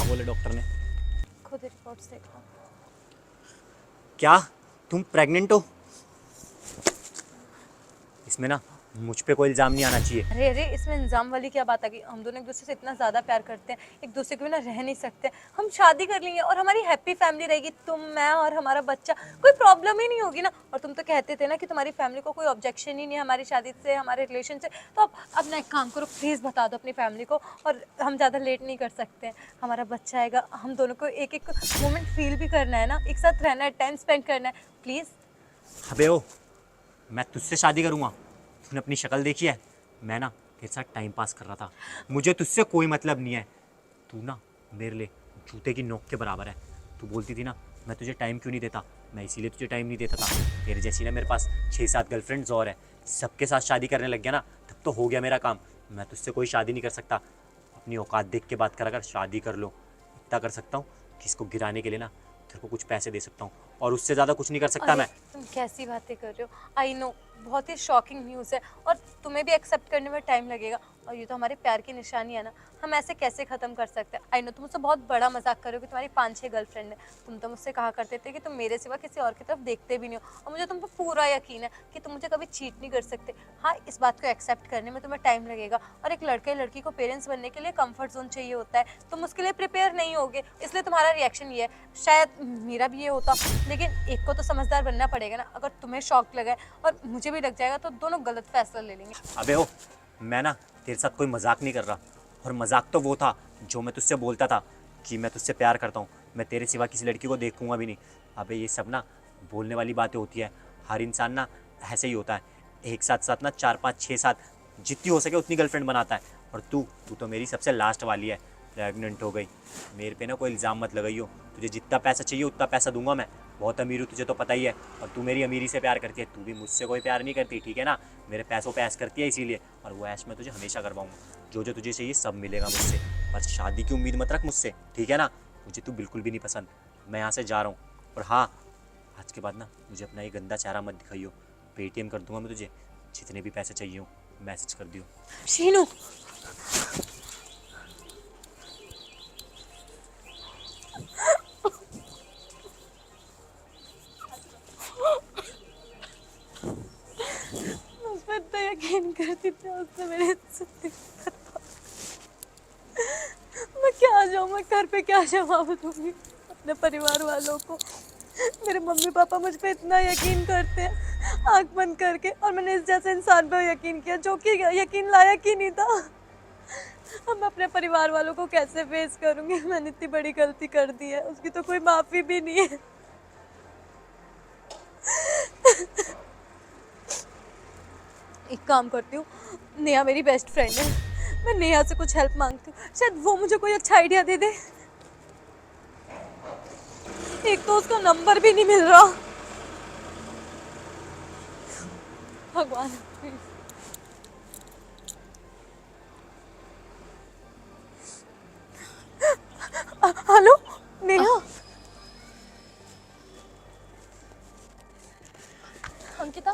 हाँ बोले डॉक्टर ने। खुद रिपोर्ट्स देखो। क्या तुम प्रेग्नेंट हो? इसमें ना मुझ पे कोई इल्ज़ाम नहीं आना चाहिए। अरे अरे, इसमें इल्ज़ाम वाली क्या बात आ गई? हम दोनों एक दूसरे से इतना ज़्यादा प्यार करते हैं, एक दूसरे के बिना रह नहीं सकते। हम शादी कर लेंगे और हमारी हैप्पी फैमिली रहेगी, तुम, मैं और हमारा बच्चा। कोई प्रॉब्लम ही नहीं होगी ना। और तुम तो कहते थे ना कि तुम्हारी फैमिली को कोई ऑब्जेक्शन ही नहीं है हमारी शादी से, हमारे रिलेशन से। तो अब ना एक काम करो, प्लीज़ बता दो अपनी फैमिली को। और हम ज़्यादा लेट नहीं कर सकते हैं, हमारा बच्चा आएगा, हम दोनों को एक एक मोमेंट फील भी करना है ना, एक साथ रहना है, टाइम स्पेंड करना है, प्लीज़। अबे ओ, मैं तुझसे शादी करूँगा? तूने अपनी शक्ल देखी है? मैं ना तेरे साथ टाइम पास कर रहा था, मुझे तुझसे कोई मतलब नहीं है। तू ना मेरे लिए जूते की नोक के बराबर है। तू बोलती थी ना मैं तुझे टाइम क्यों नहीं देता, मैं इसीलिए तुझे टाइम नहीं देता था। तेरे जैसी ना मेरे पास 6-7 गर्लफ्रेंड्स और है, सबके साथ शादी करने लग गया ना, तब तो हो गया मेरा काम। मैं तुझसे कोई शादी नहीं कर सकता। अपनी औकात देख के बात कर, अगर शादी कर लो इतना कर सकता हूँ कि इसको गिराने के लिए ना तेरे को कुछ पैसे दे सकता हूँ, और उससे ज़्यादा कुछ नहीं कर सकता अरे मैं। तुम कैसी बातें कर रहे हो? आई नो, बहुत ही शॉकिंग न्यूज़ है और तुम्हें भी एक्सेप्ट करने में टाइम लगेगा। और ये तो हमारे प्यार की निशानी है ना, हम ऐसे कैसे ख़त्म कर सकते हैं? आई नो तुम मुझसे बहुत बड़ा मजाक कर रहे हो कि तुम्हारी 5-6 गर्लफ्रेंड है। तुम तो मुझसे कहा करते थे कि तुम मेरे सिवा किसी और की तरफ देखते भी नहीं हो, और मुझे तुम पर पूरा यकीन है कि तुम मुझे कभी चीट नहीं कर सकते। हाँ, इस बात को एक्सेप्ट करने में तुम्हें टाइम लगेगा, और एक लड़के लड़की को पेरेंट्स बनने के लिए कंफर्ट जोन चाहिए होता है। तुम उसके लिए प्रिपेयर नहीं होगे, इसलिए तुम्हारा रिएक्शन ये है। शायद मेरा भी ये होता, लेकिन एक को तो समझदार बनना पड़ेगा ना। अगर तुम्हें शॉक लगा है और मुझे भी लग जाएगा तो दोनों गलत फैसला ले लेंगे। अबे ओ, मैं ना तेरे साथ कोई मजाक नहीं कर रहा, और मजाक तो वो था जो मैं तुझसे बोलता था कि मैं तुझसे प्यार करता हूँ, मैं तेरे सिवा किसी लड़की को देखूंगा भी नहीं। अबे ये सब ना बोलने वाली बातें होती है, हर इंसान ना ऐसे ही होता है, एक साथ साथ ना 4-5-6-7 जितनी हो सके उतनी गर्लफ्रेंड बनाता है। और तू तू तो मेरी सबसे लास्ट वाली है, प्रेग्नेंट हो गई। मेरे पे ना कोई इल्ज़ाम मत लगाइयो, तुझे जितना पैसा चाहिए उतना पैसा दूंगा मैं, बहुत अमीर हूँ तुझे तो पता ही है। और तू मेरी अमीरी से प्यार करती है, तू भी मुझसे कोई प्यार नहीं करती, ठीक है ना? मेरे पैसों पे ऐश करती है इसीलिए, और वो ऐश मैं तुझे हमेशा करवाऊंगा। जो जो तुझे चाहिए सब मिलेगा मुझसे, पर शादी की उम्मीद मत रख मुझसे, ठीक है ना? मुझे तू बिल्कुल भी नहीं पसंद, मैं यहाँ से जा रहा हूँ। और हाँ, आज के बाद ना मुझे अपना ये गंदा चेहरा मत दिखाइयो, पेटीएम कर दूंगा मैं तुझे, जितने भी पैसे चाहिए हो मैसेज कर दियो। शीनू, उस पर तो यकीन करती थी, उसने मेरी इज्जत। मैं क्या जाऊँ, मैं घर पे क्या जवाब दूंगी अपने परिवार वालों को? मेरे मम्मी पापा मुझ पे इतना यकीन करते हैं आंख बंद करके, और मैंने इस जैसे इंसान पे यकीन किया जो कि यकीन लायक ही नहीं था। अब मैं अपने परिवार वालों को कैसे फेस करूंगी? मैंने इतनी बड़ी गलती कर दी है, उसकी तो कोई माफी भी नहीं है। एक काम करती हूँ, नेहा मेरी बेस्ट फ्रेंड है, मैं नेहा से कुछ हेल्प मांगती हूँ, शायद वो मुझे कोई अच्छा आइडिया दे दे। एक तो उसका नंबर भी नहीं मिल रहा। भगवान प्लीज। हेलो नेहा। अंकिता,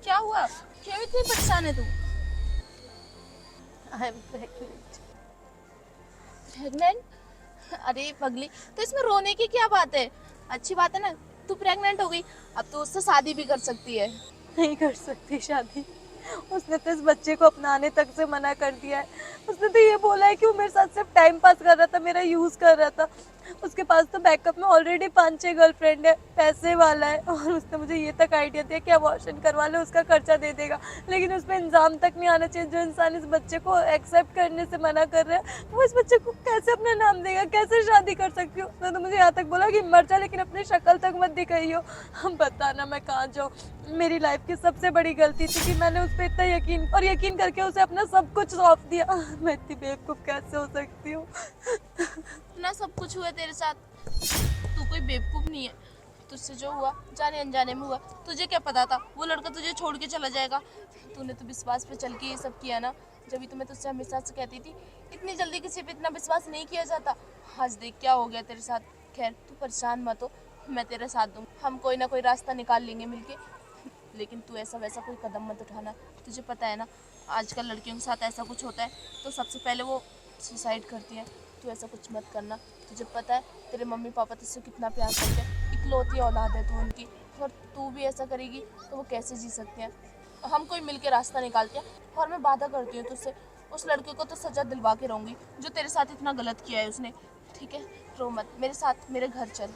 क्या हुआ? क्यों इतनी परेशान है तू? I am pregnant. प्रेग्नेंट? अरे पगली, तो इसमें रोने की क्या बात है? अच्छी बात है ना, तू प्रेग्नेंट हो गई, अब तो उससे शादी भी कर सकती है। नहीं कर सकती शादी, उसने तो इस बच्चे को अपनाने तक से मना कर दिया है। उसने तो ये बोला है कि वो मेरे साथ सिर्फ टाइम पास कर रहा था, मेरा यूज कर रहा था। उसके पास तो बैकअप में ऑलरेडी 5-6 गर्लफ्रेंड है, पैसे वाला है, और उसने मुझे ये तक आइडिया दिया कि अबॉर्शन करवा ले, उसका खर्चा दे देगा। लेकिन उस पर इंजाम तक नहीं आना चाहिए। जो इंसान इस बच्चे को एक्सेप्ट करने से मना कर रहा है, वो इस बच्चे को कैसे अपना नाम देगा, कैसे शादी कर सकती हूँ? उसने तो मुझे यहाँ तक बोला कि मर जा लेकिन अपनी शक्ल तक मत दिखाइयो। हम बताना मैं कहाँ जाऊँ? मेरी लाइफ की सबसे बड़ी गलती थी कि मैंने उस पर इतना यकीन करके उसे अपना सब कुछ सौंप दिया। मैं इतनी बेवकूफ कैसे हो सकती हूँ? ना सब कुछ हुआ तेरे साथ, तू कोई बेवकूफ नहीं है। तुझसे जो हुआ जाने अनजाने में हुआ, तुझे क्या पता था वो लड़का तुझे छोड़ के चला जाएगा? तूने तो विश्वास पे चल के ये सब किया ना। जब भी तुम्हें तुझसे हमेशा से कहती थी इतनी जल्दी किसी पे इतना विश्वास नहीं किया जाता। आज देख क्या हो गया तेरे साथ। खैर तू परेशान मत हो, मैं तेरा साथ दूँ, हम कोई ना कोई रास्ता निकाल लेंगे मिलके। लेकिन तू ऐसा वैसा कोई कदम मत उठाना। तुझे पता है ना आजकल लड़कियों के साथ ऐसा कुछ होता है तो सबसे पहले वो सुसाइड करती है। तू ऐसा कुछ मत करना। तुझे पता है तेरे मम्मी पापा तुझसे कितना प्यार करते हैं, इकलौती औलाद है तू उनकी, और तू भी ऐसा करेगी तो वो कैसे जी सकते हैं। हम कोई मिल के रास्ता निकालते हैं, और मैं वादा करती हूँ तुझसे, उस लड़के को तो सजा दिलवा के रहूँगी जो तेरे साथ इतना गलत किया है उसने। ठीक है, रो मत, मेरे साथ मेरे घर चल।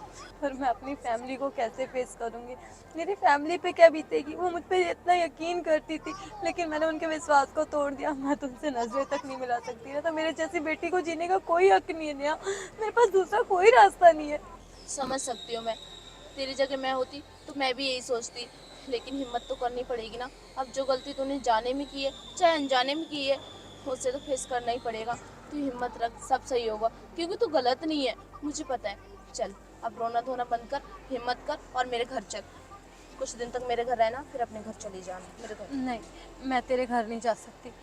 पर मैं अपनी फैमिली को कैसे फेस करूंगी? मेरी फैमिली पे क्या बीतेगी? वो मुझ पे इतना यकीन करती थी, लेकिन मैंने उनके विश्वास को तोड़ दिया। मैं तुमसे नजरें तक नहीं मिला सकती ना, तो मेरे जैसी बेटी को जीने का कोई हक नहीं है नेहा। मेरे पास दूसरा कोई रास्ता नहीं है। समझ सकती हूँ मैं, तेरी जगह मैं होती तो मैं भी यही सोचती, लेकिन हिम्मत तो करनी पड़ेगी ना। अब जो गलती तूने जाने में की है चाहे अनजाने में की है, उसे तो फेस करना ही पड़ेगा। तू हिम्मत रख, सब सही होगा, क्योंकि तू गलत नहीं है, मुझे पता है। चल अब रोना धोना बंद कर, हिम्मत कर और मेरे घर चल। कुछ दिन तक मेरे घर रहना, फिर अपने घर चली जाना। मेरे घर नहीं, मैं तेरे घर नहीं जा सकती।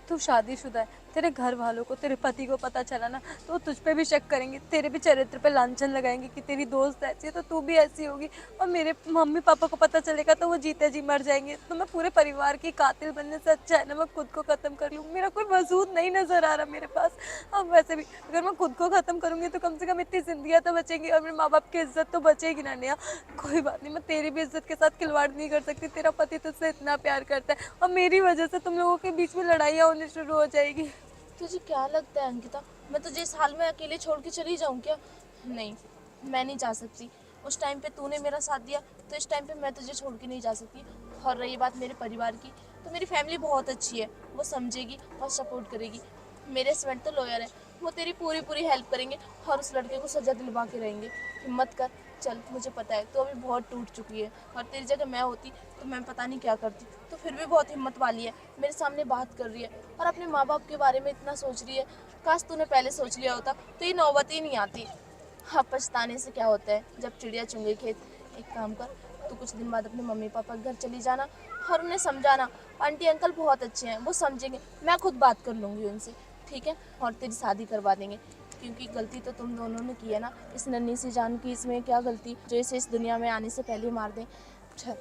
तू शादीशुदा है, तेरे घर वालों को, तेरे पति को पता चला ना तो वो तुझ पे भी शक करेंगे, तेरे भी चरित्र पे लांछन लगाएंगे कि तेरी दोस्त ऐसी है तो तू भी ऐसी होगी। और मेरे मम्मी पापा को पता चलेगा तो वो जीते जी मर जाएंगे। तो मैं पूरे परिवार की कातिल बनने से अच्छा है ना मैं खुद को ख़त्म कर लूँ। मेरा कोई वजूद नहीं नज़र आ रहा मेरे पास। अब वैसे भी अगर मैं खुद को ख़त्म करूँगी तो कम से कम इतनी जिंदगियाँ तो बचेंगी और मेरे माँ बाप की इज्जत तो बचेगी ना नेहा। कोई बात नहीं, मैं तेरी भी इज्जत के साथ खिलवाड़ नहीं कर सकती। तेरा पति तुझसे इतना प्यार करता है और मेरी वजह से तुम लोगों के बीच में लड़ाइयाँ होनी शुरू हो जाएगी। तुझे क्या लगता है अंकिता, मैं तुझे इस हाल में अकेले छोड़ के चली जाऊँ क्या? नहीं, मैं नहीं जा सकती। उस टाइम पे तूने मेरा साथ दिया, तो इस टाइम पे मैं तुझे छोड़ के नहीं जा सकती। और रही बात मेरे परिवार की, तो मेरी फैमिली बहुत अच्छी है, वो समझेगी और सपोर्ट करेगी। मेरे हस्बैंड तो लॉयर है, वो तेरी पूरी पूरी हेल्प करेंगे और उस लड़के को सजा दिलवा के रहेंगे। हिम्मत कर, चल। मुझे पता है तो अभी बहुत टूट चुकी है, और तेरी जगह मैं होती तो मैं पता नहीं क्या करती। तो फिर भी बहुत हिम्मत वाली है, मेरे सामने बात कर रही है और अपने माँ बाप के बारे में इतना सोच रही है। काश तूने पहले सोच लिया होता तो ये नौबत ही नहीं आती। हाँ, पछताने से क्या होता है, जब चिड़िया चुंगे खेत। एक काम कर, तू कुछ दिन बाद अपने मम्मी पापा के घर चली जाना और उन्हें समझाना। आंटी अंकल बहुत अच्छे हैं, वो समझेंगे, मैं खुद बात कर लूँगी उनसे। ठीक है, और तेरी शादी करवा देंगे, क्योंकि गलती तो तुम दोनों ने की है ना। इस नन्ही सी जान की इसमें क्या गलती जो इसे इस दुनिया में आने से पहले मार दें। चल।